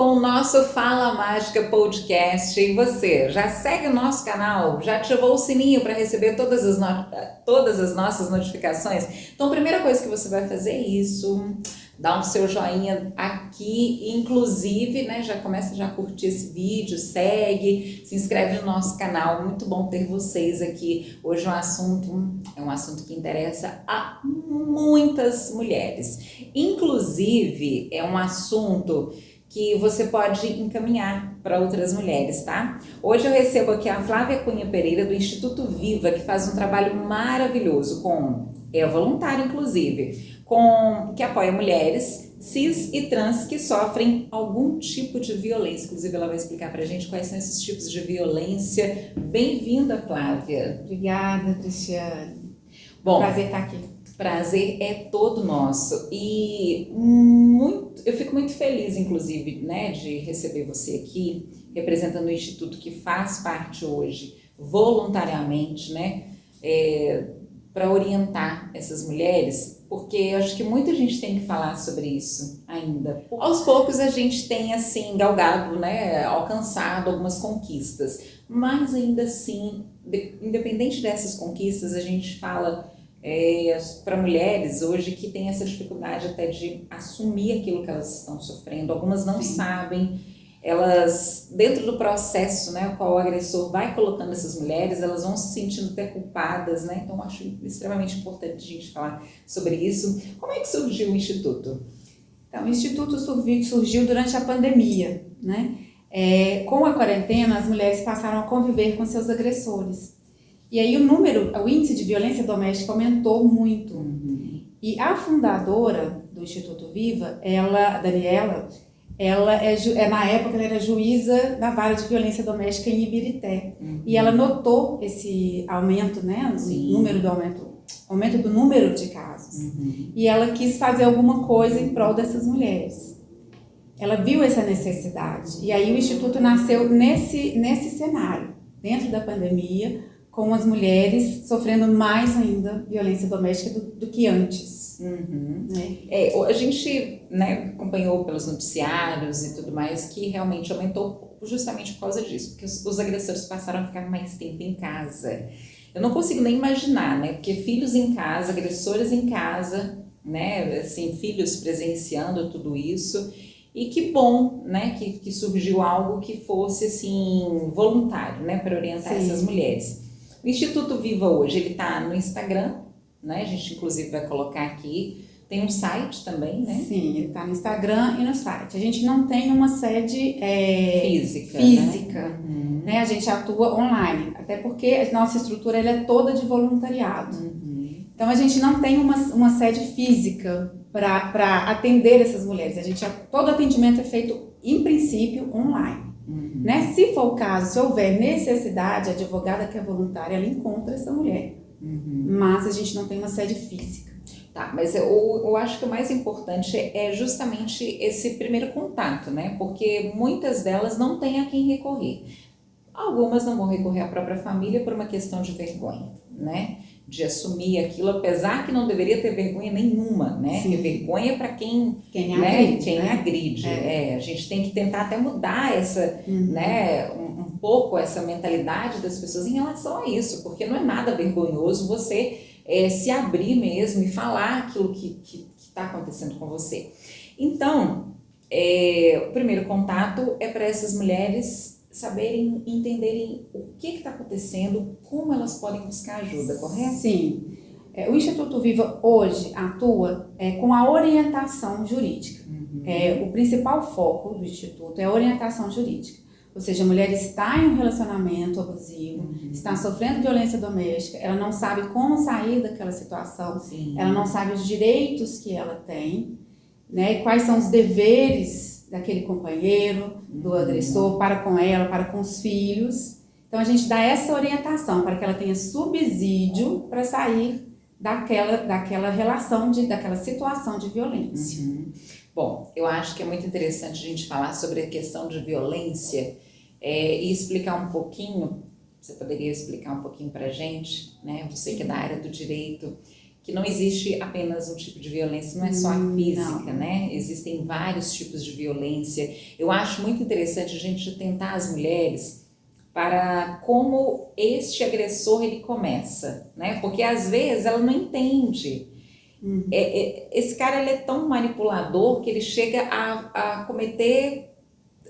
com o nosso Fala Mágica Podcast. E você, já segue o nosso canal? Já ativou o sininho para receber todas as nossas notificações? Então, a primeira coisa que você vai fazer é isso. Dá um seu joinha aqui, inclusive, né, já começa a curtir esse vídeo, segue, se inscreve no nosso canal. Muito bom ter vocês aqui. Hoje é um assunto que interessa a muitas mulheres. Inclusive, é um assunto que você pode encaminhar para outras mulheres, tá? Hoje eu recebo aqui a Flávia Cunha Pereira, do Instituto Viva, que faz um trabalho maravilhoso é voluntário, inclusive, que apoia mulheres cis e trans que sofrem algum tipo de violência. Inclusive, ela vai explicar pra gente quais são esses tipos de violência. Bem-vinda, Flávia. Obrigada, Cristiane. Bom, prazer estar aqui. Prazer é todo nosso. E eu fico muito feliz, inclusive, né, de receber você aqui, representando o Instituto que faz parte hoje, voluntariamente, né, para orientar essas mulheres, porque eu acho que muita gente tem que falar sobre isso ainda. Aos poucos a gente tem, assim, galgado, né, alcançado algumas conquistas, mas ainda assim, independente dessas conquistas, a gente fala para mulheres hoje que tem essa dificuldade até de assumir aquilo que elas estão sofrendo. Algumas não sabem, elas, dentro do processo, né, o qual o agressor vai colocando essas mulheres, elas vão se sentindo até culpadas, né? Então, acho extremamente importante a gente falar sobre isso. Como é que surgiu o Instituto? Então, o Instituto surgiu durante a pandemia, né? Com a quarentena, as mulheres passaram a conviver com seus agressores. E aí o índice de violência doméstica aumentou muito. E a fundadora do Instituto Viva, Daniela, na época ela era juíza da vara de violência doméstica em Ibirité. E ela notou esse aumento, né, aumento do número de casos. E ela quis fazer alguma coisa em prol dessas mulheres. Ela viu essa necessidade. E aí o Instituto nasceu nesse cenário, dentro da pandemia, com as mulheres sofrendo mais ainda violência doméstica do que antes. Né? A gente, né, acompanhou pelos noticiários e tudo mais que realmente aumentou justamente por causa disso, porque os agressores passaram a ficar mais tempo em casa. Eu não consigo nem imaginar, né, porque filhos em casa, agressores em casa, né, assim, filhos presenciando tudo isso. E que bom, né, que surgiu algo que fosse, assim, voluntário, né, para orientar essas mulheres. O Instituto Viva hoje, ele está no Instagram, né? A gente inclusive vai colocar aqui. Tem um site também, né? Sim, ele está no Instagram e no site. A gente não tem uma sede física, né? A gente atua online, até porque a nossa estrutura ela é toda de voluntariado. Então a gente não tem uma sede física para atender essas mulheres. Todo atendimento é feito, em princípio, online. Né? Se for o caso, se houver necessidade, a advogada que é voluntária, ela encontra essa mulher. Mas a gente não tem uma sede física. Tá, mas eu acho que o mais importante é justamente esse primeiro contato, né? Porque muitas delas não têm a quem recorrer. Algumas não vão recorrer à própria família por uma questão de vergonha, né? De assumir aquilo, apesar que não deveria ter vergonha nenhuma, né? Ter vergonha para quem agride. A gente tem que tentar até mudar né, um pouco essa mentalidade das pessoas em relação a isso, porque não é nada vergonhoso você se abrir mesmo e falar aquilo que está acontecendo com você. Então, o primeiro contato é para essas mulheres saberem, entenderem o que está acontecendo, como elas podem buscar ajuda, correto? Sim. O Instituto Viva hoje atua com a orientação jurídica. O principal foco do Instituto é a orientação jurídica. Ou seja, a mulher está em um relacionamento abusivo, está sofrendo violência doméstica, ela não sabe como sair daquela situação, ela não sabe os direitos que ela tem, né, quais são os deveres daquele companheiro, do agressor, para com ela, para com os filhos. Então a gente dá essa orientação para que ela tenha subsídio para sair daquela relação, daquela situação de violência. Bom, eu acho que é muito interessante a gente falar sobre a questão de violência e explicar um pouquinho, você poderia explicar um pouquinho para a gente, né? Você que é da área do direito, que não existe apenas um tipo de violência, não é só a física, né? Existem vários tipos de violência. Eu acho muito interessante a gente tentar as mulheres para como este agressor ele começa, né? Porque às vezes ela não entende. Esse cara ele é tão manipulador que ele chega a cometer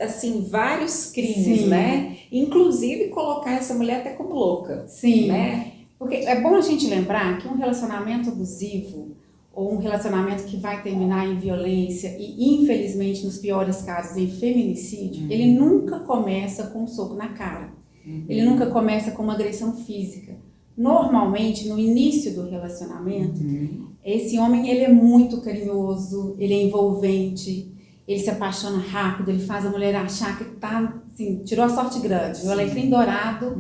assim vários crimes, Sim. né? Inclusive colocar essa mulher até como louca, Sim. né? Porque é bom a gente lembrar que um relacionamento abusivo ou um relacionamento que vai terminar em violência e, infelizmente, nos piores casos, em feminicídio, ele nunca começa com um soco na cara. Ele nunca começa com uma agressão física. Normalmente, no início do relacionamento, esse homem ele é muito carinhoso, ele é envolvente, ele se apaixona rápido, ele faz a mulher achar que tá, assim, tirou a sorte grande, o alecrim dourado,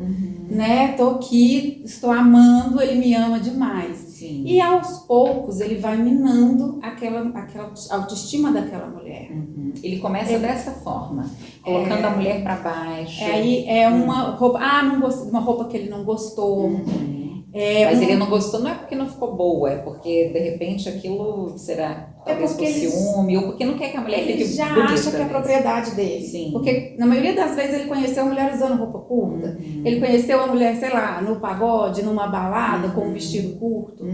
né? Tô aqui, estou amando, ele me ama demais. Sim. E aos poucos ele vai minando aquela autoestima daquela mulher. Ele começa dessa forma, colocando a mulher para baixo. Aí é uma roupa, não gostei, uma roupa que ele não gostou. Mas ele não gostou não é porque não ficou boa, é porque de repente aquilo será talvez por ciúme ou porque não quer que a mulher fique já bonita acha que é a propriedade dele. Sim. Porque na maioria das vezes ele conheceu a mulher usando roupa curta, ele conheceu a mulher, sei lá, no pagode, numa balada com um vestido curto,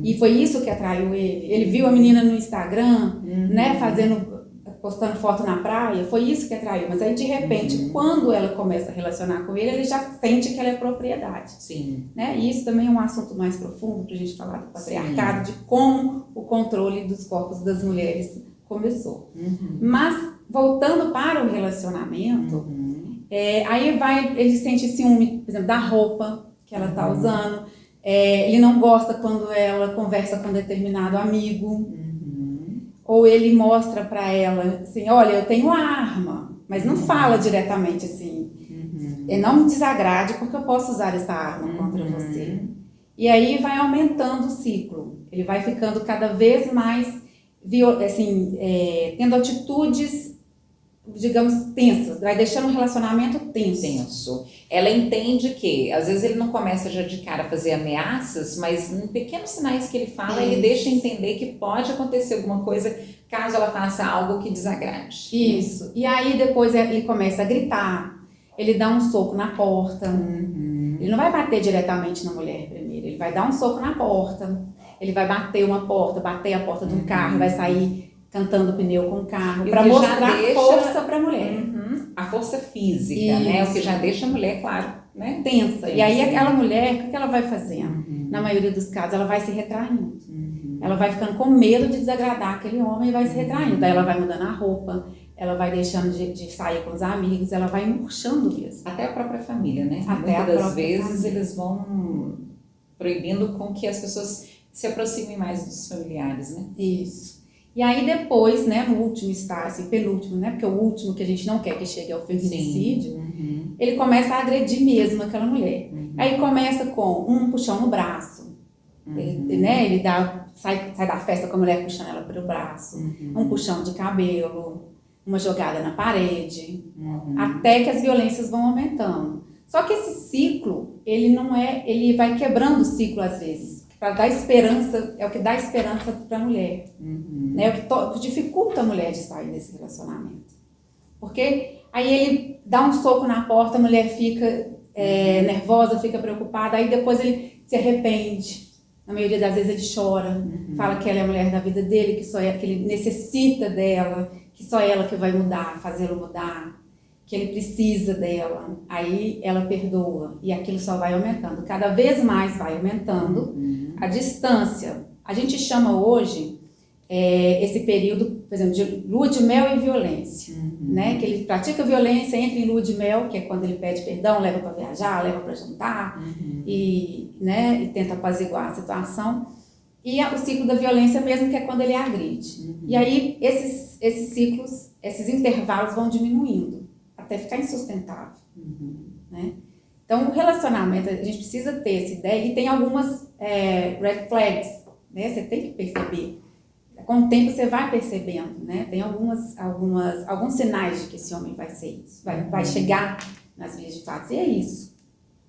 e foi isso que atraiu ele. Ele viu a menina no Instagram, né, postando foto na praia, foi isso que atraiu. Mas aí, de repente, quando ela começa a relacionar com ele, ele já sente que ela é propriedade. Sim. Né? E isso também é um assunto mais profundo para a gente falar do patriarcado, de como o controle dos corpos das mulheres começou. Mas, voltando para o relacionamento, aí ele sente ciúme, por exemplo, da roupa que ela está usando. Ele não gosta quando ela conversa com determinado amigo. Ou ele mostra para ela assim, olha, eu tenho arma, mas não fala diretamente assim, não me desagrade porque eu posso usar essa arma contra você. E aí vai aumentando o ciclo, ele vai ficando cada vez mais, assim, tendo atitudes, digamos, tensas, vai deixando o relacionamento tenso. Ela entende que, às vezes ele não começa já de cara a fazer ameaças, mas em pequenos sinais que ele fala, ele deixa entender que pode acontecer alguma coisa caso ela faça algo que desagrade. Isso. E aí depois ele começa a gritar, ele dá um soco na porta. Ele não vai bater diretamente na mulher primeiro, ele vai dar um soco na porta, ele vai bater a porta de um carro, vai sair cantando pneu com o carro, para mostrar força para a mulher. A força física, né? O que já deixa a mulher, claro, né? Tensa. E aí aquela mulher, o que ela vai fazendo? Na maioria dos casos, ela vai se retraindo. Ela vai ficando com medo de desagradar aquele homem e vai se retraindo. Daí ela vai mudando a roupa, ela vai deixando de sair com os amigos, ela vai murchando mesmo. Até a própria família, né? Até Muitas das família. vezes eles vão proibindo com que as pessoas se aproximem mais dos familiares, né? Isso. E aí depois, né, no último estágio, assim, penúltimo, né, porque o último que a gente não quer que chegue ao feminicídio, ele começa a agredir mesmo aquela mulher. Aí começa com um puxão no braço, ele sai da festa com a mulher puxando ela pelo braço, um puxão de cabelo, uma jogada na parede, até que as violências vão aumentando. Só que esse ciclo, ele vai quebrando o ciclo às vezes. Para dar esperança, é o que dá esperança para a mulher. Né? O que dificulta a mulher de sair desse relacionamento. Porque aí ele dá um soco na porta, a mulher fica nervosa, fica preocupada, aí depois ele se arrepende. Na maioria das vezes ele chora, fala que ela é a mulher da vida dele, que ele necessita dela, que só ela que vai mudar, fazê-lo mudar, que ele precisa dela. Aí ela perdoa e aquilo só vai aumentando. Cada vez mais vai aumentando a distância. A gente chama hoje esse período, por exemplo, de lua de mel e violência. Né? Que ele pratica violência, entra em lua de mel, que é quando ele pede perdão, leva para viajar, leva para jantar e tenta apaziguar a situação. E o ciclo da violência mesmo, que é quando ele agride. E aí esses ciclos, esses intervalos vão diminuindo até ficar insustentável. Né? Então, o relacionamento, a gente precisa ter essa ideia e tem algumas red flags, né? Você tem que perceber. Com o tempo você vai percebendo, né? Tem alguns sinais de que esse homem vai ser isso, vai chegar nas vias de fato. E é isso,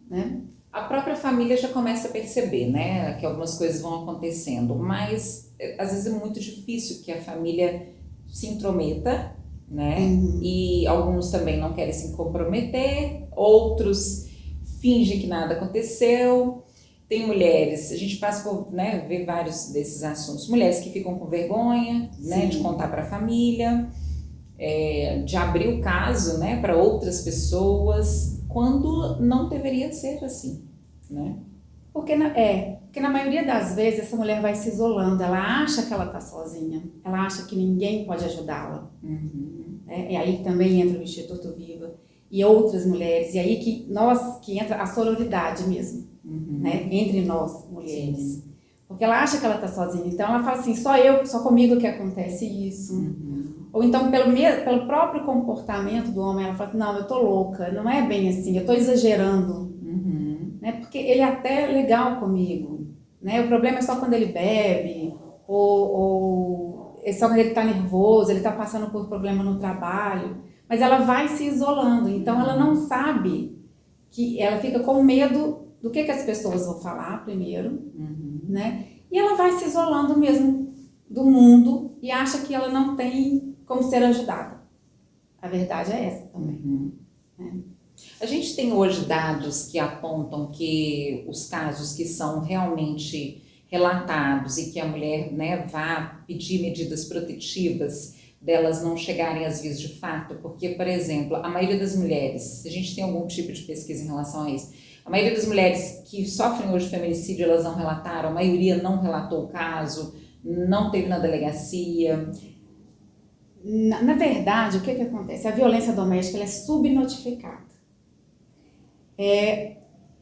né? A própria família já começa a perceber, né, que algumas coisas vão acontecendo, mas às vezes é muito difícil que a família se intrometa, né, e alguns também não querem se comprometer, outros fingem que nada aconteceu. Tem mulheres, a gente passa por, né, ver vários desses assuntos, mulheres que ficam com vergonha, né, de contar para a família, de abrir o caso, né, para outras pessoas, quando não deveria ser assim, né? Porque na maioria das vezes essa mulher vai se isolando, ela acha que ela está sozinha, ela acha que ninguém pode ajudá-la. É aí que também entra o Instituto Viva e outras mulheres, e aí que entra a sororidade mesmo, né, entre nós mulheres. Sim. Porque ela acha que ela está sozinha, então ela fala assim, só comigo que acontece isso. Ou então pelo próprio comportamento do homem, ela fala, não, eu tô louca, não é bem assim, eu tô exagerando. Né? Porque ele é até legal comigo, né? O problema é só quando ele bebe, ou é só quando ele está nervoso, ele está passando por problema no trabalho, mas ela vai se isolando, então ela não sabe, que ela fica com medo do que as pessoas vão falar primeiro, né? E ela vai se isolando mesmo do mundo e acha que ela não tem como ser ajudada. A verdade é essa também. Né? A gente tem hoje dados que apontam que os casos que são realmente relatados e que a mulher, né, vá pedir medidas protetivas, delas não chegarem às vias de fato, porque, por exemplo, a maioria das mulheres, a gente tem algum tipo de pesquisa em relação a isso, a maioria das mulheres que sofrem hoje feminicídio, elas não relataram, a maioria não relatou o caso, não teve na delegacia. Na verdade, o que acontece? A violência doméstica ela é subnotificada.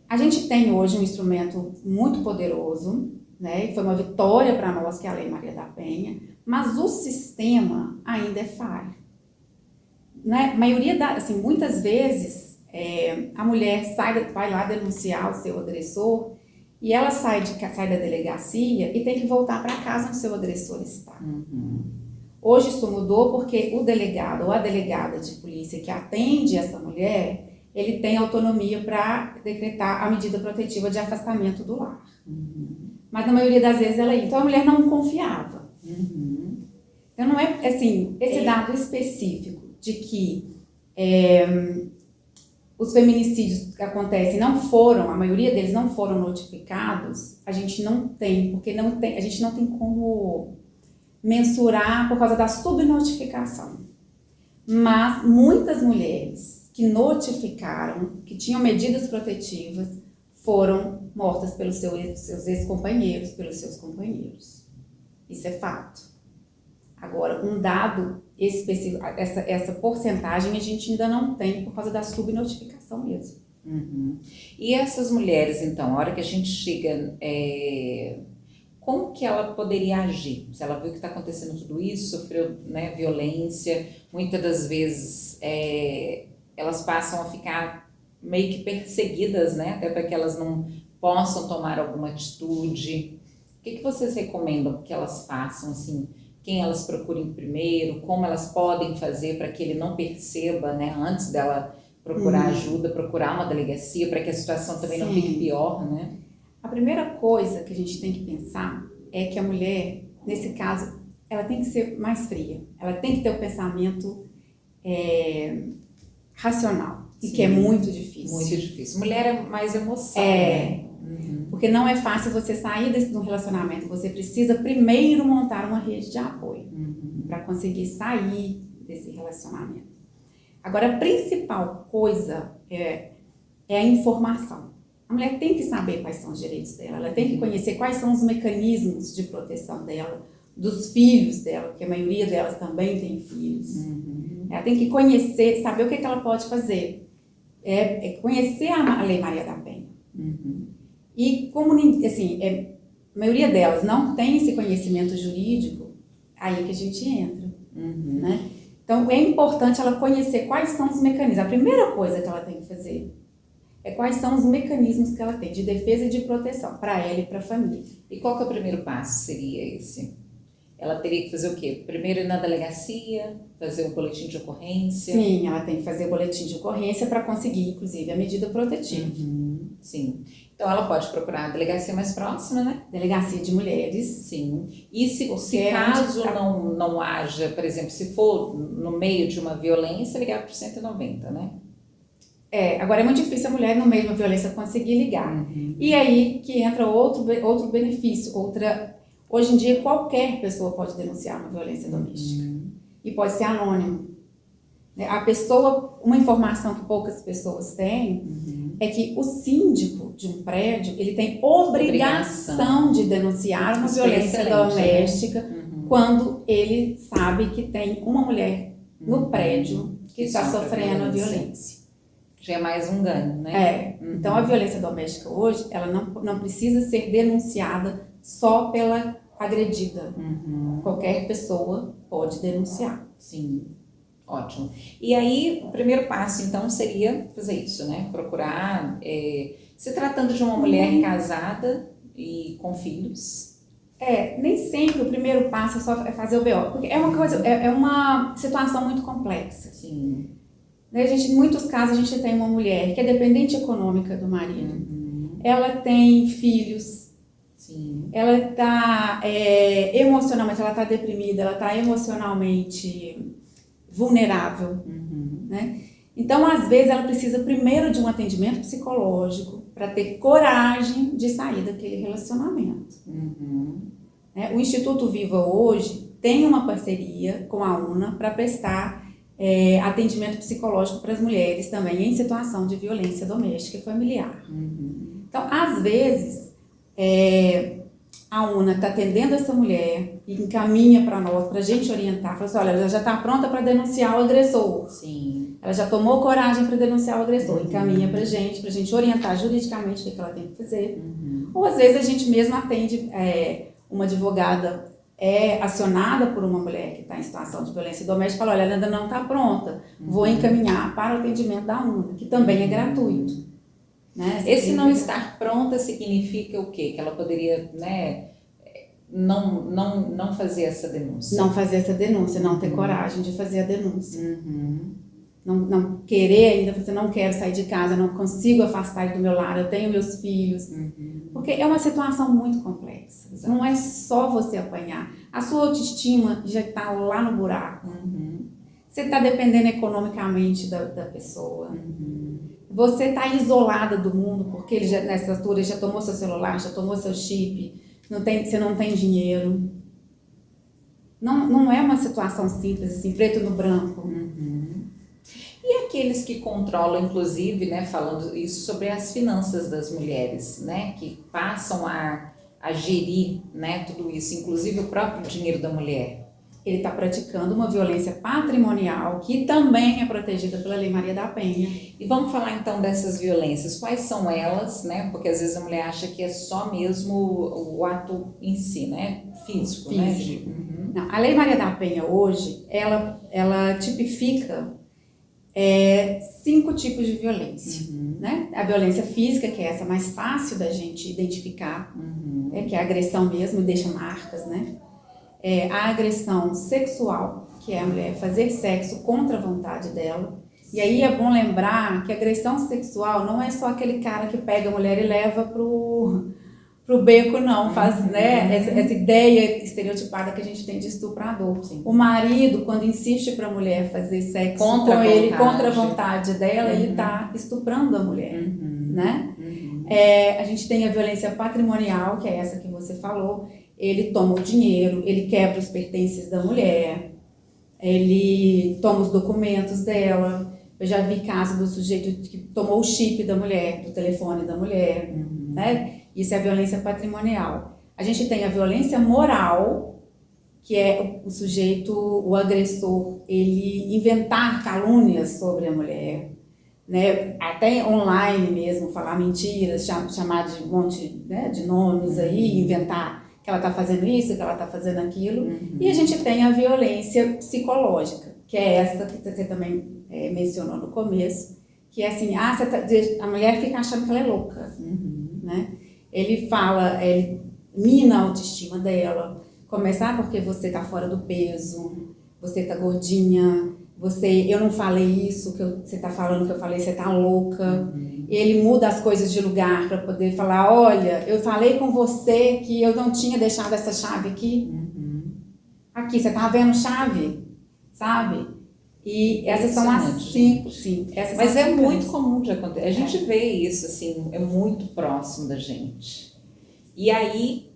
A gente tem hoje um instrumento muito poderoso, né? E foi uma vitória para nós, que é a Lei Maria da Penha, mas o sistema ainda é falho. Né? Muitas vezes, a mulher vai lá denunciar o seu agressor e ela sai da delegacia e tem que voltar para casa onde o seu agressor está. Hoje isso mudou porque o delegado ou a delegada de polícia que atende essa mulher, ele tem autonomia para decretar a medida protetiva de afastamento do lar. Mas na maioria das vezes ela ia. Então a mulher não confiava. Então não é assim, esse dado específico de que os feminicídios que acontecem a maioria deles não foram notificados, a gente não tem, porque a gente não tem como mensurar por causa da subnotificação. Mas muitas mulheres que notificaram, que tinham medidas protetivas, foram mortas pelos seus ex-companheiros, pelos seus companheiros. Isso é fato. Agora, um dado específico, essa porcentagem a gente ainda não tem por causa da subnotificação mesmo. E essas mulheres, então, a hora que a gente chega, como que ela poderia agir? Se ela viu que está acontecendo tudo isso, sofreu, né, violência, muitas das vezes elas passam a ficar meio que perseguidas, né, até para que elas não possam tomar alguma atitude. O que vocês recomendam que elas façam, assim, quem elas procurem primeiro, como elas podem fazer para que ele não perceba, né, antes dela procurar ajuda, procurar uma delegacia, para que a situação também não fique pior, né? A primeira coisa que a gente tem que pensar é que a mulher, nesse caso, ela tem que ser mais fria. Ela tem que ter o pensamento racional, e que é muito difícil. Muito difícil. Mulher é mais emoção, né? Porque não é fácil você sair de um relacionamento. Você precisa primeiro montar uma rede de apoio para conseguir sair desse relacionamento. Agora, a principal coisa é a informação. A mulher tem que saber quais são os direitos dela, ela tem que conhecer quais são os mecanismos de proteção dela, dos filhos dela, porque a maioria delas também tem filhos. Ela tem que conhecer, saber o que ela pode fazer. Conhecer a Lei Maria da Penha. E como assim, a maioria delas não tem esse conhecimento jurídico, aí que a gente entra. Né? Então é importante ela conhecer quais são os mecanismos. A primeira coisa que ela tem que fazer quais são os mecanismos que ela tem de defesa e de proteção para ela e para a família. E qual que é o primeiro passo? Seria esse? Ela teria que fazer o quê? Primeiro ir na delegacia, fazer um boletim de ocorrência? Sim, ela tem que fazer o boletim de ocorrência para conseguir, inclusive, a medida protetiva. Sim. Então ela pode procurar a delegacia mais próxima, né? Delegacia de Mulheres. Sim. E se Porque caso não haja, por exemplo, se for no meio de uma violência, ligar para o 190, né? Agora é muito difícil a mulher no meio de uma violência conseguir ligar. E aí que entra outro benefício, hoje em dia qualquer pessoa pode denunciar uma violência doméstica. E pode ser anônimo. A pessoa, uma informação que poucas pessoas têm, é que o síndico de um prédio, ele tem obrigação de denunciar uma violência doméstica, né? Quando ele sabe que tem uma mulher no prédio que está sofrendo a violência. Já é mais um ganho, né? Então a violência doméstica hoje, ela não precisa ser denunciada só pela agredida. Qualquer pessoa pode denunciar. Sim. Ótimo. E aí, o primeiro passo, então, seria fazer isso, né? Procurar, se tratando de uma mulher casada e com filhos. Nem sempre o primeiro passo é fazer o BO, porque é uma situação muito complexa. Sim. Em muitos casos, a gente tem uma mulher que é dependente econômica do marido. Ela tem filhos. Sim. Ela está emocionalmente, ela está deprimida, ela está emocionalmente vulnerável, né? Então, às vezes, ela precisa primeiro de um atendimento psicológico para ter coragem de sair daquele relacionamento. O Instituto Viva hoje tem uma parceria com a UNA para prestar atendimento psicológico para as mulheres também em situação de violência doméstica e familiar. Então, às vezes, a UNA está atendendo essa mulher e encaminha para nós, para a gente orientar, fala assim, olha, ela já está pronta para denunciar o agressor. Sim. Ela já tomou coragem para denunciar o agressor, encaminha para a gente orientar juridicamente o que ela tem que fazer. Ou às vezes a gente mesmo atende uma advogada acionada por uma mulher que está em situação de violência doméstica, fala, olha, ela ainda não está pronta, vou encaminhar para o atendimento da UNA, que também é gratuito. Né? Esse não estar pronta significa o quê? Que ela poderia, né, não fazer essa denúncia. Não fazer essa denúncia, não ter coragem de fazer a denúncia. Não querer ainda, você não quero sair de casa, não consigo afastar ele do meu lar, eu tenho meus filhos. Porque é uma situação muito complexa. Exato. Não é só você apanhar. A sua autoestima já está lá no buraco. Você está dependendo economicamente da pessoa. Você está isolada do mundo, porque ele nessa altura já tomou seu celular, já tomou seu chip, você não tem dinheiro. Não é uma situação simples, assim, preto no branco. E aqueles que controlam, inclusive, né, falando isso sobre as finanças das mulheres, né, que passam a gerir, né, tudo isso, inclusive o próprio dinheiro da mulher. Ele está praticando uma violência patrimonial que também é protegida pela Lei Maria da Penha. E vamos falar então dessas violências, quais são elas, né? Porque às vezes a mulher acha que é só mesmo o ato em si, né? Físico. Né? Não, a Lei Maria da Penha hoje, ela tipifica 5 tipos de violência. Né? A violência física, que é essa mais fácil da gente identificar, que é a agressão mesmo, deixa marcas, né? A agressão sexual, que é a mulher fazer sexo contra a vontade dela. E aí é bom lembrar que a agressão sexual não é só aquele cara que pega a mulher e leva pro beco, não. Faz, né, essa ideia estereotipada que a gente tem de estuprador. Sim. O marido, quando insiste para a mulher fazer sexo contra a vontade dela, ele está estuprando a mulher. Né? A gente tem a violência patrimonial, que é essa que você falou. Ele toma o dinheiro, ele quebra os pertences da mulher, ele toma os documentos dela. Eu já vi caso do sujeito que tomou o chip da mulher, do telefone da mulher, né? Isso é a violência patrimonial. A gente tem a violência moral, que é o sujeito, o agressor, ele inventar calúnias sobre a mulher, né? Até online mesmo, falar mentiras, chamar de um monte, né, de nomes aí, inventar que ela está fazendo isso, que ela está fazendo aquilo. E a gente tem a violência psicológica, que é essa que você também mencionou no começo, que é assim, a mulher fica achando que ela é louca. Né? Ele mina a autoestima dela, começar porque você está fora do peso, você está gordinha, eu não falei isso que você está falando que eu falei, você está louca. Ele muda as coisas de lugar para poder falar, olha, eu falei com você que eu não tinha deixado essa chave aqui. Aqui, você tá vendo chave, sabe? E essas são as 5, sim. Mas é muito comum de acontecer. A gente vê isso, assim, é muito próximo da gente. E aí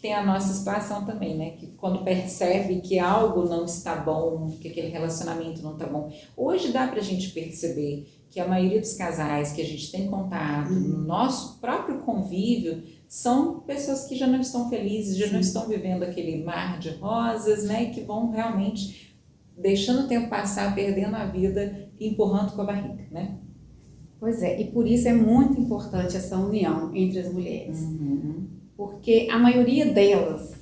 tem a nossa situação também, né? Que quando percebe que algo não está bom, que aquele relacionamento não está bom. Hoje dá pra gente perceber que a maioria dos casais que a gente tem contato, no nosso próprio convívio, são pessoas que já não estão felizes, já não estão vivendo aquele mar de rosas, né? E que vão realmente deixando o tempo passar, perdendo a vida, empurrando com a barriga, né? Pois é, e por isso é muito importante essa união entre as mulheres. Porque a maioria delas,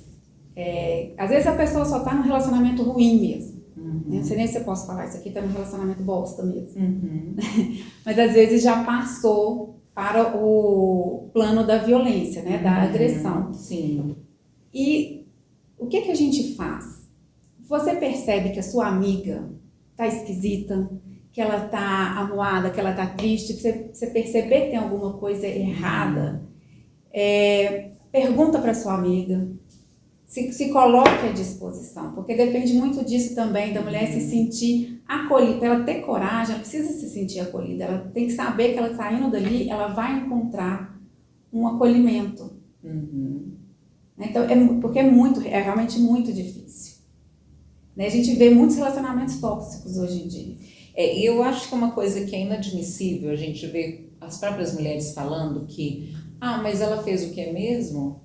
às vezes a pessoa só está num relacionamento ruim mesmo. Não sei nem se eu posso falar, isso aqui está num relacionamento bosta mesmo. Mas às vezes já passou para o plano da violência, né, da agressão. Sim. E o que a gente faz? Você percebe que a sua amiga está esquisita, que ela está amuada, que ela está triste, você perceber que tem alguma coisa errada, pergunta para sua amiga, se coloque à disposição, porque depende muito disso também, da mulher se sentir acolhida, para ela ter coragem, ela precisa se sentir acolhida, ela tem que saber que ela saindo dali, ela vai encontrar um acolhimento. Então, porque é realmente muito difícil. Né? A gente vê muitos relacionamentos tóxicos hoje em dia. E eu acho que é uma coisa que é inadmissível, a gente vê as próprias mulheres falando que, mas ela fez o que mesmo?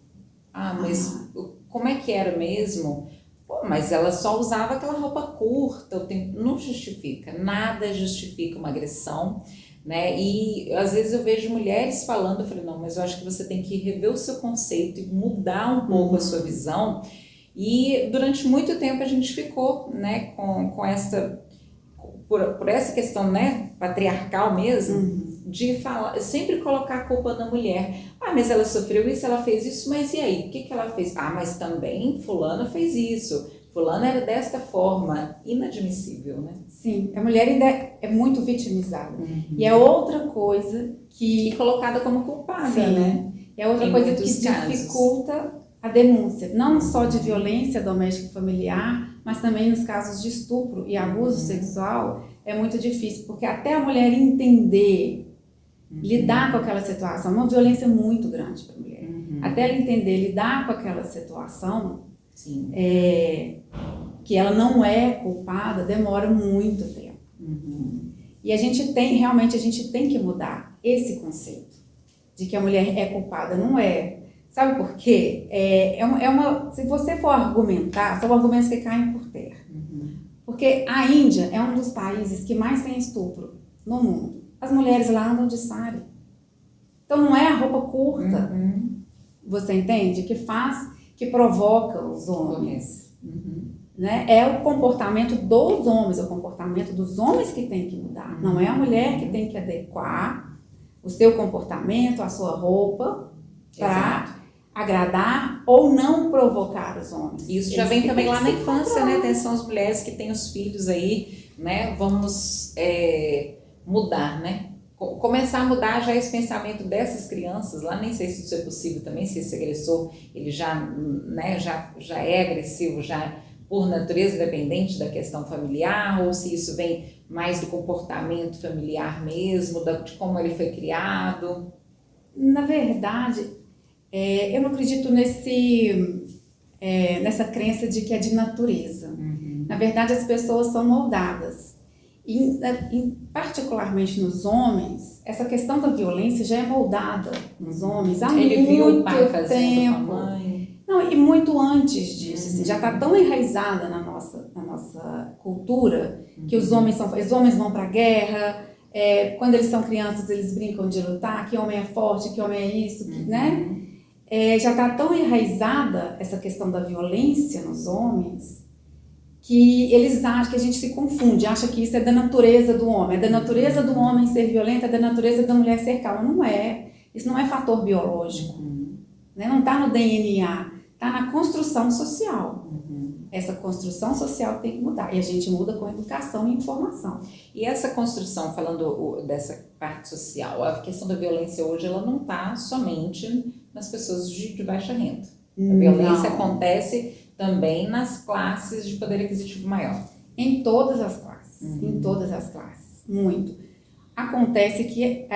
Mas como é que era mesmo? Pô, mas ela só usava aquela roupa curta, não justifica, nada justifica uma agressão, né? E às vezes eu vejo mulheres falando, eu falei, não, mas eu acho que você tem que rever o seu conceito e mudar um pouco a sua visão. E durante muito tempo a gente ficou, né, com essa, por essa questão, né, patriarcal mesmo, de falar, sempre colocar a culpa na mulher. Mas ela sofreu isso, ela fez isso, mas e aí? O que ela fez? Mas também fulana fez isso. Fulana era desta forma. Inadmissível, né? Sim, a mulher ainda é muito vitimizada. E é outra coisa que... E colocada como culpada, sim, né? É outra coisa que dificulta a denúncia. Não só de violência doméstica e familiar, mas também nos casos de estupro e abuso sexual, é muito difícil. Porque até a mulher entender... lidar com aquela situação, uma violência muito grande para a mulher. Até ela entender, lidar com aquela situação, que ela não é culpada, demora muito tempo. E a gente tem que mudar esse conceito de que a mulher é culpada, não é. Sabe por quê? Se você for argumentar, são argumentos que caem por terra. Porque a Índia é um dos países que mais tem estupro no mundo. As mulheres lá andam de sari. Então não é a roupa curta, você entende? Que provoca os homens. Né? É o comportamento dos homens, é o comportamento dos homens que tem que mudar. Não é a mulher que tem que adequar o seu comportamento, a sua roupa, para agradar ou não provocar os homens. Isso já vem também lá na infância, né? Atenção às mulheres que têm os filhos aí, né? Vamos... mudar, né? Começar a mudar já esse pensamento dessas crianças lá, nem sei se isso é possível também, se esse agressor, ele já, né, já é agressivo, já por natureza dependente da questão familiar, ou se isso vem mais do comportamento familiar mesmo, de como ele foi criado. Na verdade, eu não acredito nessa crença de que é de natureza. Na verdade, as pessoas são moldadas. Particularmente nos homens, essa questão da violência já é moldada nos homens há muito tempo. Ele viu o pai fazendo com a mãe. Não, e muito antes disso, assim, já está tão enraizada na nossa cultura que os homens vão para a guerra, quando eles são crianças eles brincam de lutar, que homem é forte, que homem é isso, né? Já está tão enraizada essa questão da violência nos homens que eles acham que a gente se confunde, acha que isso é da natureza do homem, é da natureza do homem ser violento, é da natureza da mulher ser calma. Não é. Isso não é fator biológico. Né? Não está no DNA, está na construção social. Essa construção social tem que mudar. E a gente muda com educação e informação. E essa construção, falando dessa parte social, a questão da violência hoje, ela não está somente nas pessoas de baixa renda. A violência acontece também nas classes de poder aquisitivo maior. Em todas as classes. Em todas as classes. Muito. Acontece que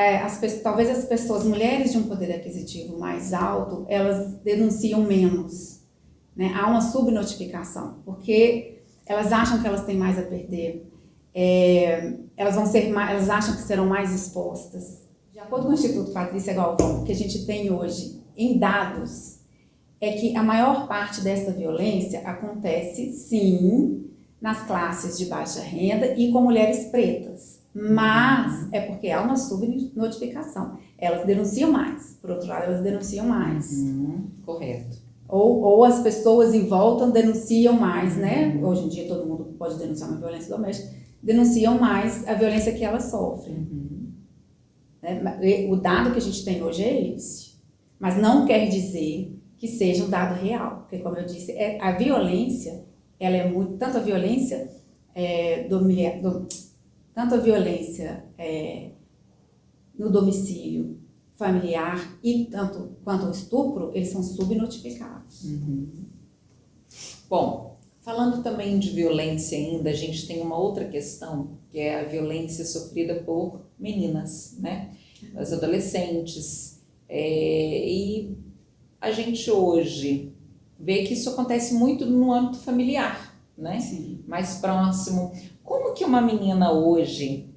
talvez as pessoas, mulheres de um poder aquisitivo mais alto, elas denunciam menos, né? Há uma subnotificação, porque elas acham que elas têm mais a perder, elas acham que serão mais expostas. De acordo com o Instituto Patrícia Galvão, o que a gente tem hoje em dados é que a maior parte dessa violência acontece, sim, nas classes de baixa renda e com mulheres pretas. Mas é porque há uma subnotificação. Elas denunciam mais. Por outro lado, elas denunciam mais. Correto. Ou as pessoas em volta denunciam mais, né? Hoje em dia todo mundo pode denunciar uma violência doméstica. Denunciam mais a violência que elas sofrem. O dado que a gente tem hoje é esse. Mas não quer dizer que seja um dado real. Porque, como eu disse, a violência, ela é muito... Tanto a violência tanto a violência no domicílio familiar e tanto quanto o estupro, eles são subnotificados. Bom, falando também de violência ainda, a gente tem uma outra questão, que é a violência sofrida por meninas, né? As adolescentes. E a gente hoje vê que isso acontece muito no âmbito familiar, né? Sim. Mais próximo. Como que uma menina hoje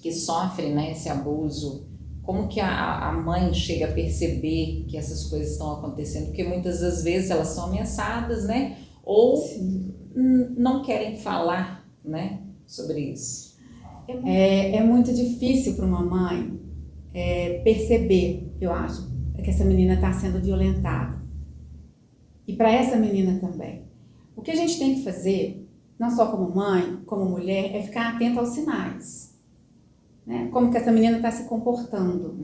que sofre, né, esse abuso, como que a mãe chega a perceber que essas coisas estão acontecendo? Porque muitas das vezes elas são ameaçadas, né? Ou não querem falar, né, sobre isso. É muito difícil para uma mãe perceber, eu acho, que essa menina está sendo violentada. E para essa menina também. O que a gente tem que fazer, não só como mãe, como mulher, é ficar atenta aos sinais. Né? Como que essa menina está se comportando.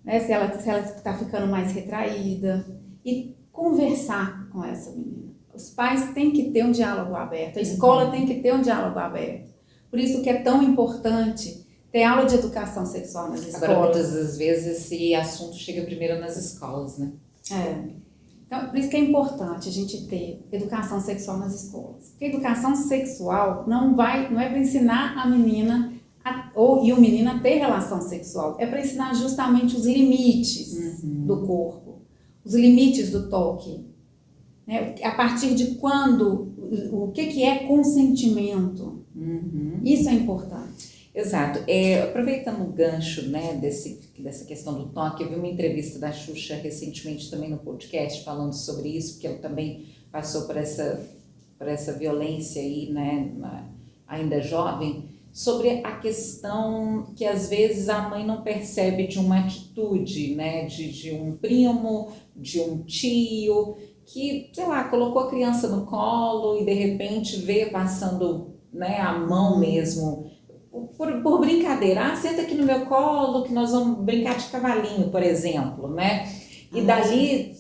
Né? Se ela está ficando mais retraída. E conversar com essa menina. Os pais têm que ter um diálogo aberto. A escola tem que ter um diálogo aberto. Por isso que é tão importante ter aula de educação sexual nas escolas. Agora, muitas das vezes, esse assunto chega primeiro nas escolas, né? Então, por isso que é importante a gente ter educação sexual nas escolas. Porque educação sexual não é para ensinar a menina e o menino a ter relação sexual. É para ensinar justamente os limites do corpo, os limites do toque. Né? A partir de quando, o que é consentimento. Isso é importante. Exato. Aproveitando o gancho, né, dessa questão do toque, eu vi uma entrevista da Xuxa recentemente também no podcast falando sobre isso, porque ela também passou por essa violência aí, né, ainda jovem, sobre a questão que às vezes a mãe não percebe de uma atitude, né, de um primo, de um tio, que, sei lá, colocou a criança no colo e de repente vê passando, né, a mão mesmo, por brincadeira, senta aqui no meu colo que nós vamos brincar de cavalinho, por exemplo, né? E dali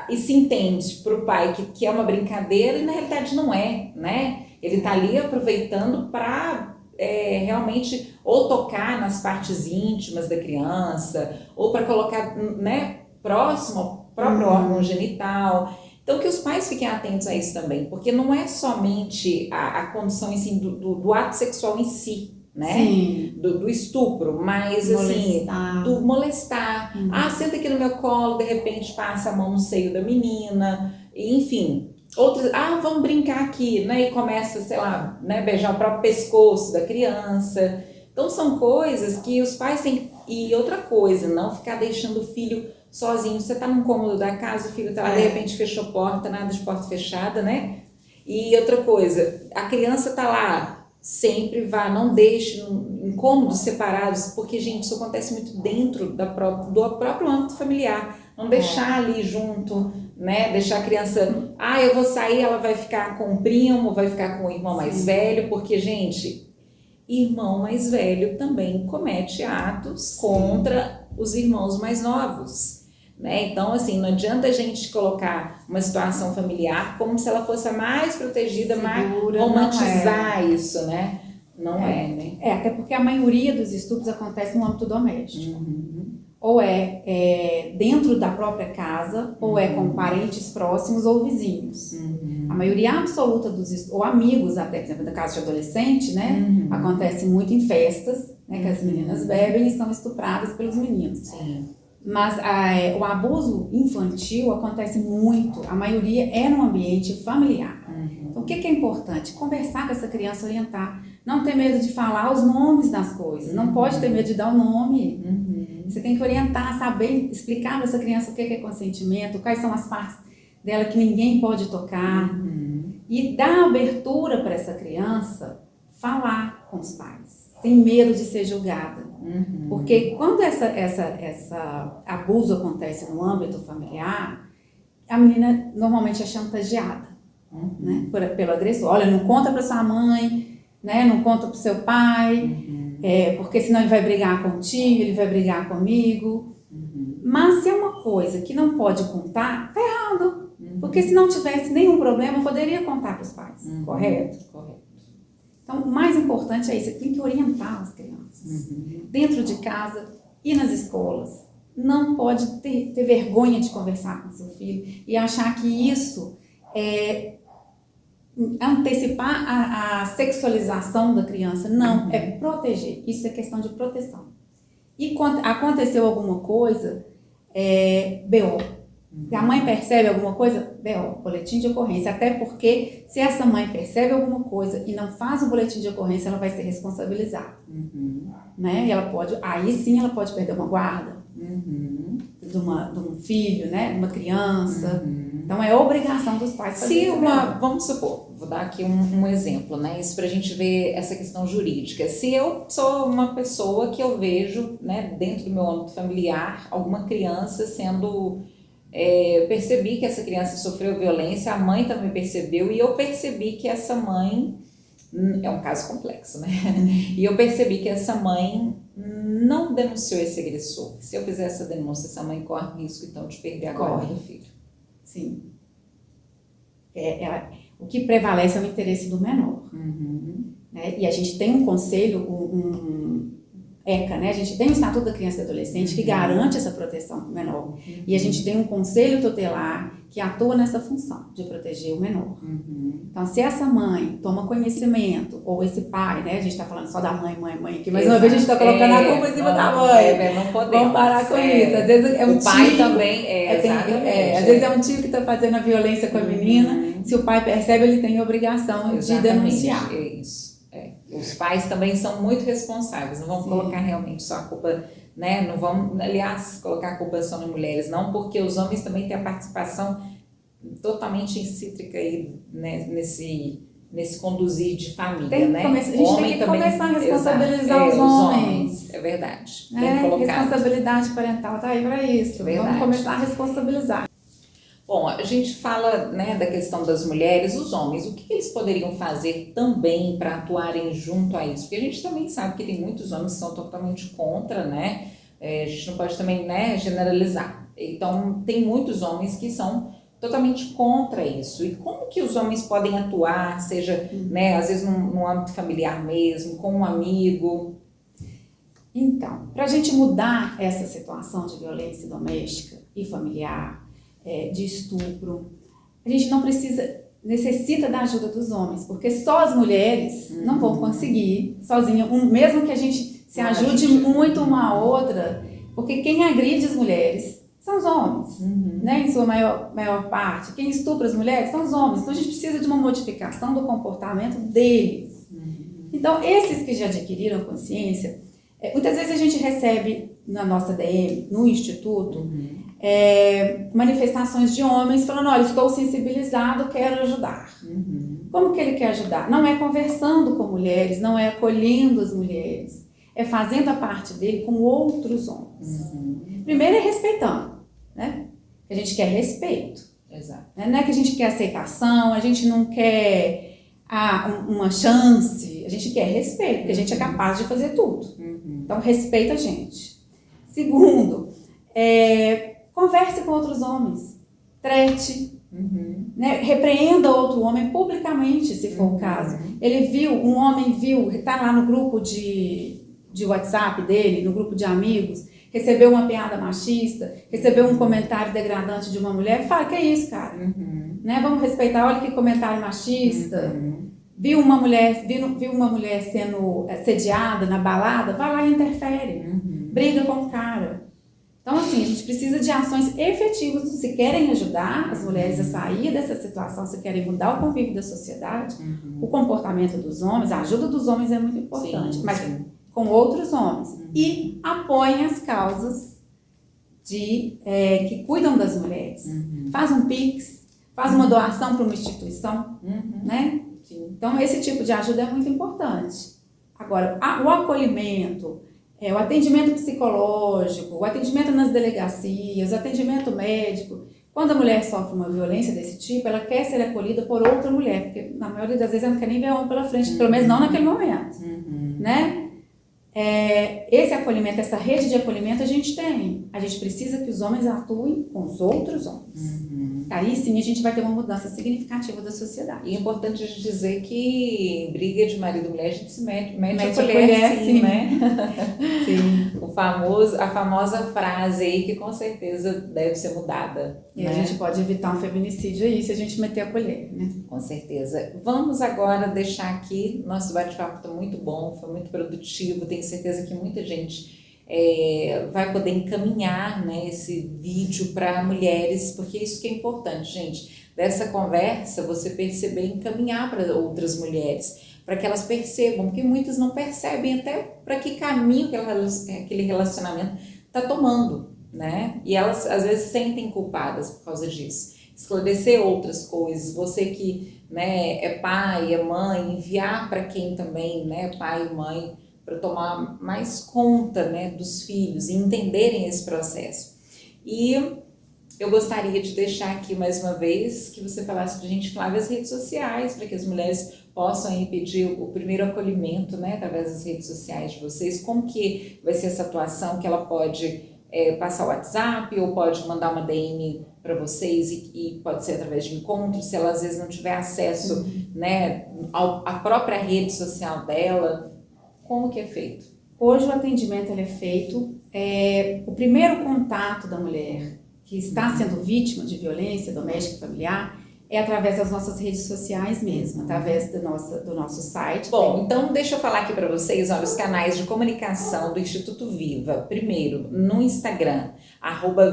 e se entende para o pai que é uma brincadeira e na realidade não é, né? Ele está ali aproveitando para realmente ou tocar nas partes íntimas da criança ou para colocar, né, próximo ao próprio órgão genital. Então, que os pais fiquem atentos a isso também, porque não é somente a condição assim, do ato sexual em si, né? Do estupro, mas molestar. Assim, do molestar. Senta aqui no meu colo, de repente passa a mão no seio da menina, enfim. Outras, vamos brincar aqui, né? E começa, sei lá, né, beijar o próprio pescoço da criança. Então, são coisas que os pais têm. E outra coisa, não ficar deixando o filho sozinho. Você tá num cômodo da casa, o filho tá lá, de repente fechou porta, nada de porta fechada, né? E outra coisa, a criança tá lá, sempre vá, não deixe em cômodos separados, porque, gente, isso acontece muito dentro do próprio âmbito familiar. Não deixar ali junto, né? Deixar a criança, eu vou sair, ela vai ficar com o primo, vai ficar com o irmão mais velho, porque, gente, irmão mais velho também comete atos contra os irmãos mais novos. né? Então, assim, não adianta a gente colocar uma situação familiar como se ela fosse a mais protegida, mais romantizar isso, né? Não é, né? Até porque a maioria dos estupros acontece no âmbito doméstico. Uhum. Ou é dentro da própria casa, ou é com parentes próximos ou vizinhos. Uhum. A maioria absoluta dos estupros, ou amigos até, por exemplo, no caso de adolescente, né? Acontece muito em festas, né? Que as meninas bebem e são estupradas pelos meninos. Sim. Mas o abuso infantil acontece muito, a maioria é no ambiente familiar. Então, o que é importante? Conversar com essa criança, orientar. Não ter medo de falar os nomes das coisas, não pode ter medo de dar o nome. Você tem que orientar, saber explicar para essa criança o que é consentimento, quais são as partes dela que ninguém pode tocar. E dar abertura para essa criança falar com os pais, sem medo de ser julgada. Porque quando essa abuso acontece no âmbito familiar, a menina normalmente é chantageada, né, pelo agressor. Olha, não conta para sua mãe, né, não conta para o seu pai, porque senão ele vai brigar contigo, ele vai brigar comigo. Mas se é uma coisa que não pode contar, tá errado. Porque se não tivesse nenhum problema, poderia contar para os pais, correto? Correto. Então, o mais importante é isso, você tem que orientar as crianças. Dentro de casa e nas escolas. Não pode ter vergonha de conversar com seu filho e achar que isso é antecipar a sexualização da criança. Não, é proteger. Isso é questão de proteção. E quando aconteceu alguma coisa, BO. Se a mãe percebe alguma coisa, BO, boletim de ocorrência. Até porque se essa mãe percebe alguma coisa e não faz o boletim de ocorrência, ela vai ser responsabilizada. Né? E aí sim ela pode perder uma guarda de um filho, né? De uma criança. Então é obrigação dos pais fazer isso. Vamos supor, vou dar aqui um exemplo, né? Isso pra gente ver essa questão jurídica. Se eu sou uma pessoa que eu vejo, né, dentro do meu âmbito familiar, alguma criança sendo... percebi que essa criança sofreu violência, a mãe também percebeu e eu percebi que essa mãe, é um caso complexo, né? E eu percebi que essa mãe não denunciou esse agressor. Se eu fizer essa denúncia, essa mãe corre risco então de perder a guarda do filho. Sim. O que prevalece é o interesse do menor. Né? E a gente tem um conselho, ECA, né? A gente tem o Estatuto da Criança e do Adolescente que garante essa proteção do menor. E a gente tem um conselho tutelar que atua nessa função de proteger o menor. Então, se essa mãe toma conhecimento, ou esse pai, né? A gente está falando só da mãe aqui, mas uma vez a gente está colocando a culpa em cima da mãe. Não podemos. Vamos parar com isso. Às vezes é um o pai tio, também, exatamente. Às vezes é um tio que está fazendo a violência com a menina. Se o pai percebe, ele tem a obrigação de denunciar. É isso. Os pais também são muito responsáveis, não vamos colocar realmente só a culpa, né? Não vamos, aliás, colocar a culpa só nas mulheres, não, porque os homens também têm a participação totalmente incítrica aí, né? nesse conduzir de família, né? A gente tem que começar a responsabilizar os homens. É verdade. Responsabilidade parental tá aí para isso. Vamos começar a responsabilizar. Bom, a gente fala, né, da questão das mulheres, os homens, o que eles poderiam fazer também para atuarem junto a isso? Porque a gente também sabe que tem muitos homens que são totalmente contra, né? A gente não pode também, né, generalizar. Então, tem muitos homens que são totalmente contra isso. E como que os homens podem atuar, seja, né, às vezes no âmbito familiar mesmo, com um amigo? Então, para a gente mudar essa situação de violência doméstica e familiar, de estupro, a gente necessita da ajuda dos homens, porque só as mulheres não vão conseguir sozinha, mesmo que a gente se ajude muito uma a outra, porque quem agride as mulheres são os homens, né, em sua maior parte. Quem estupra as mulheres são os homens. Então a gente precisa de uma modificação do comportamento deles. Então esses que já adquiriram consciência, muitas vezes a gente recebe na nossa DM, no Instituto, manifestações de homens falando, olha, estou sensibilizado, quero ajudar. Como que ele quer ajudar? Não é conversando com mulheres, não é acolhendo as mulheres, é fazendo a parte dele com outros homens. Primeiro é respeitando, né? A gente quer respeito. Exato. Não é que a gente quer aceitação, a gente não quer uma chance, a gente quer respeito, porque a gente é capaz de fazer tudo. Então respeita a gente. Segundo, Converse com outros homens, trate, né? Repreenda outro homem publicamente, se for o caso. Um homem está lá no grupo de WhatsApp dele, no grupo de amigos, recebeu uma piada machista, recebeu um comentário degradante de uma mulher, fala, que é isso, cara? Né? Vamos respeitar, olha que comentário machista. Viu uma mulher sendo assediada na balada, vai lá e interfere, briga com o cara. Então, assim, a gente precisa de ações efetivas. Se querem ajudar as mulheres a sair dessa situação, se querem mudar o convívio da sociedade, o comportamento dos homens, a ajuda dos homens é muito importante, mas com outros homens. E apoiem as causas que cuidam das mulheres. Faz um Pix, faz uma doação para uma instituição, né? Então, esse tipo de ajuda é muito importante. Agora, o acolhimento, o atendimento psicológico, o atendimento nas delegacias, o atendimento médico. Quando a mulher sofre uma violência desse tipo, ela quer ser acolhida por outra mulher, porque na maioria das vezes ela não quer nem ver homem pela frente, pelo menos não naquele momento, né? Esse acolhimento, essa rede de acolhimento a gente tem. A gente precisa que os homens atuem com os outros homens. Aí sim a gente vai ter uma mudança significativa da sociedade. E é importante a gente dizer que briga de marido e mulher a gente se mete a colher, sim, né? Sim. A famosa frase aí que com certeza deve ser mudada. E a gente pode evitar um feminicídio aí se a gente meter a colher, né? Com certeza. Vamos agora deixar aqui, nosso bate-papo está muito bom, foi muito produtivo, tenho certeza que muita gente vai poder encaminhar, né, esse vídeo para mulheres, porque isso que é importante, gente, dessa conversa você perceber e encaminhar para outras mulheres, para que elas percebam, porque muitas não percebem até para que caminho aquele relacionamento está tomando, né? E elas às vezes sentem culpadas por causa disso. Esclarecer outras coisas, você que, né, é pai, é mãe, enviar para quem também, né, pai e mãe, para tomar mais conta, né, dos filhos e entenderem esse processo. E eu gostaria de deixar aqui mais uma vez que você falasse para a gente, Flávia, as redes sociais, para que as mulheres possam aí pedir o primeiro acolhimento, né, através das redes sociais de vocês. Como que vai ser essa atuação, que ela pode passar o WhatsApp ou pode mandar uma DM para vocês e pode ser através de encontros, se ela às vezes não tiver acesso, né, à própria rede social dela. Como que é feito? Hoje o atendimento é feito, o primeiro contato da mulher que está sendo vítima de violência doméstica e familiar é através das nossas redes sociais mesmo, através do nosso site. Bom, então deixa eu falar aqui para vocês, olha, os canais de comunicação do Instituto Viva. Primeiro, no Instagram,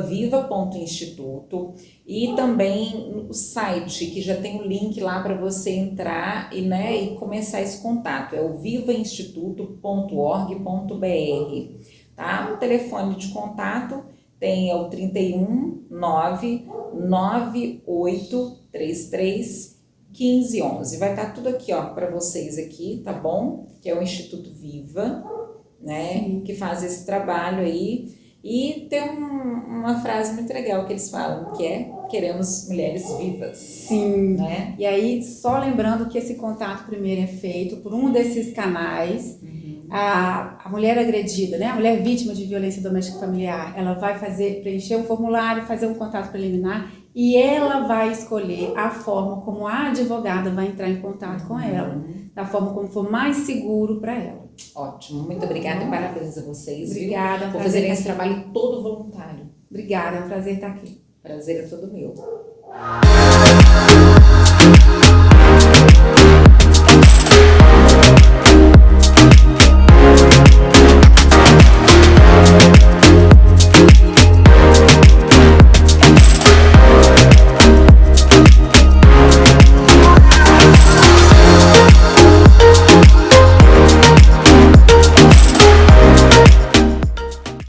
@viva.instituto, e também o site, que já tem o link lá para você entrar e começar esse contato, é o vivainstituto.org.br, tá? O telefone de contato tem o 31 99833 1511. Vai estar tudo aqui, ó, para vocês aqui, tá bom? Que é o Instituto Viva, né? Que faz esse trabalho aí. E tem uma frase muito legal que eles falam, que é: queremos mulheres vivas. Sim. Né? E aí, só lembrando que esse contato primeiro é feito por um desses canais. A mulher agredida, né? A mulher vítima de violência doméstica familiar, ela vai preencher um formulário, fazer um contato preliminar e ela vai escolher a forma como a advogada vai entrar em contato com ela, da forma como for mais seguro para ela. Ótimo, muito obrigada e parabéns a vocês. Obrigada. Por fazerem esse trabalho todo voluntário. Obrigada, é um prazer estar aqui. Prazer é todo meu.